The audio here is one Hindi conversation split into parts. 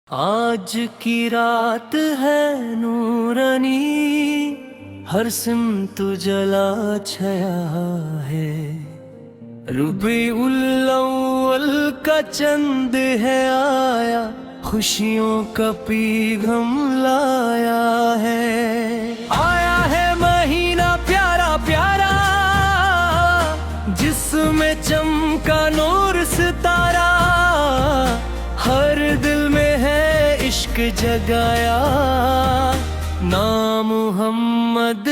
आज की रात है नूरानी, हर सिमत जला छया है। रबीउल अव्वल का चंद है आया, खुशियों का पैगाम लाया है। आया है महीना प्यारा प्यारा, जिसमें चमका नूर सितारा। हर दिल में है इश्क जगाया, नाम मोहम्मद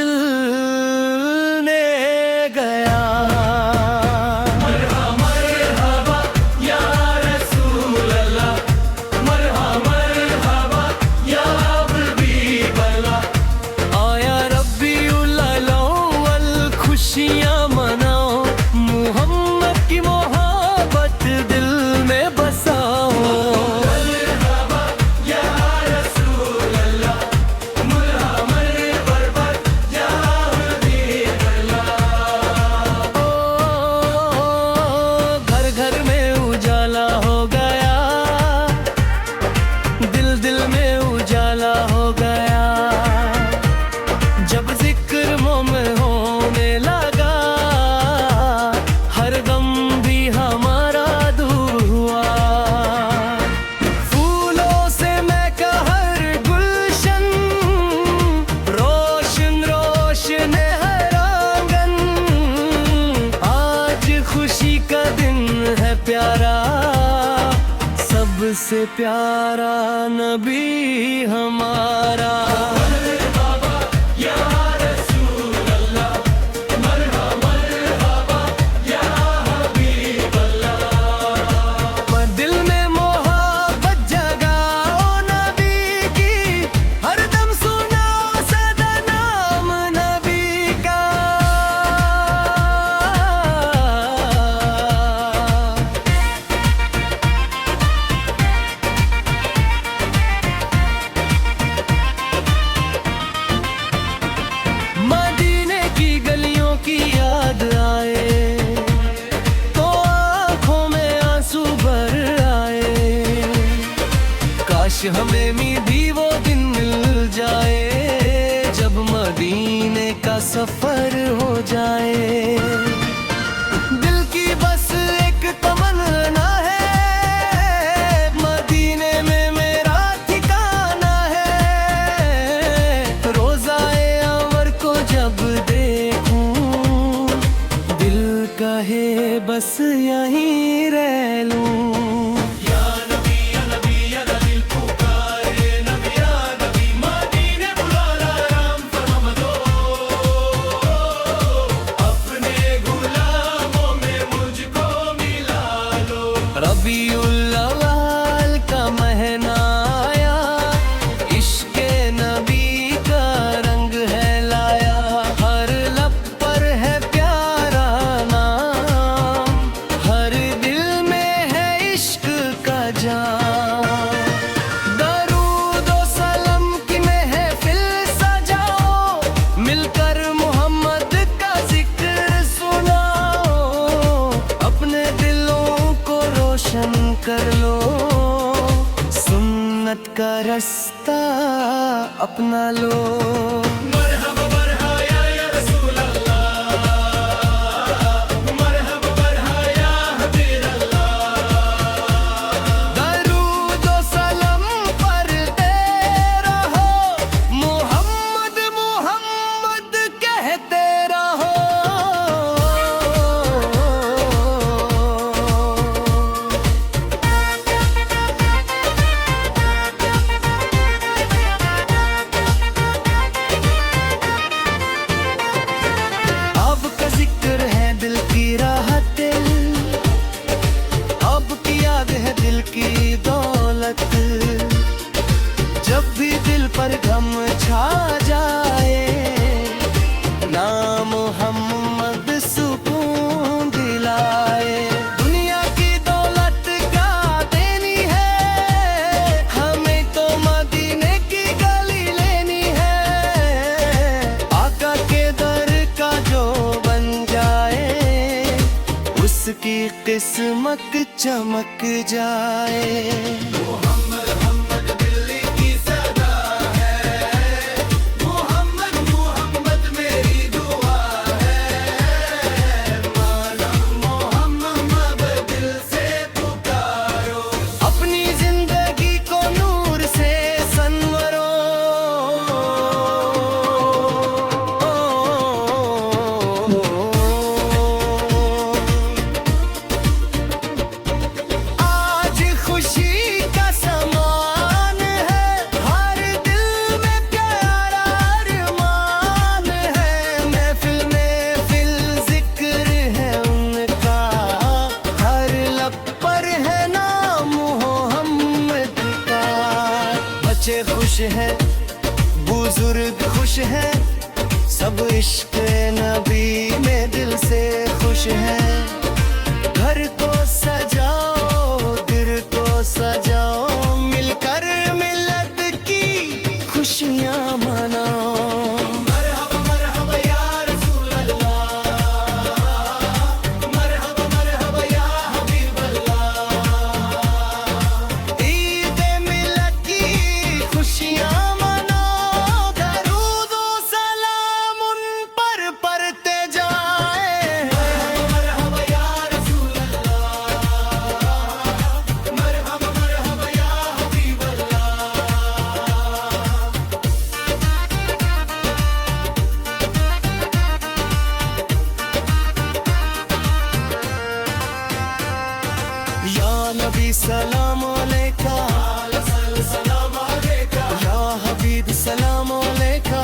ने गया। मरहबा मरहबा या रसूल अल्लाह, मरहबा मरहबा या हबीब अल्लाह। आया रबीउल अव्वल, खुशियाँ मनाओ, मोहम्मद की मोहब्बत दिल में बसाओ। प्यारा सबसे प्यारा नबी हमारा। हमें भी वो दिन मिल जाए, जब मदीने का सफर हो जाए। दिल की बस एक तमन्ना है, मदीने में मेरा ठिकाना है। रोज़ाए अंवर को जब देखूं, दिल कहे बस यहीं रह लूं। रबीउल अव्वल का महीना आया, इश्क़ नबी का रंग है लाया। हर लब पर है प्यारा नाम, हर दिल में है इश्क का जाम। दरूद व सलाम की महफिल सजाओ, मिलकर मोहम्मद का जिक्र सुनाओ। अपने दिलों रोशन कर लो, सुन्नत का रास्ता अपना लो। मरहबा मरहबा या रसूल अल्लाह, मरहबा मरहबा या हबीब अल्लाह। दरूद व सलाम पढ़ते रहो, मोहम्मद मोहम्मद कहते रहो। जब भी दिल पर गम छा जाए, नाम मोहम्मद सुकून दिलाए। दुनिया की दौलत क्या देनी है, हमें तो मदीने की गली लेनी है। आका के दर का जो बन जाए, उसकी किस्मत चमक जाए। मोहम्मद मोहम्मद बच्चे खुश हैं, बुजुर्ग खुश हैं, सब इश्क नबी में दिल से खुश हैं। घर को सजाओ, दिल को सजाओ, मिलकर मिलत की खुशियाँ मनाओ। मरहबा मरहबा या रसूल अल्लाह, मरहबा मरहबा या हबीब अल्लाह। ईद मिलत की खुशियाँ मनाओ, दरूद व सलाम उन पर पढ़ते जाए। मरहबा या रसूल अल्लाह, मरहबा मरहबा या हबीब अल्लाह। या नबी सलाम अलैका, सलाम अलैका, या हबीब सलाम अलैका,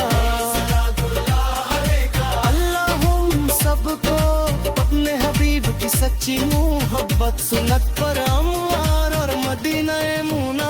अल्लाह हम सबको अपने हबीब की सच्ची मोहब्बत सुन्नत पर अम्मार और मदीना मुनव्वर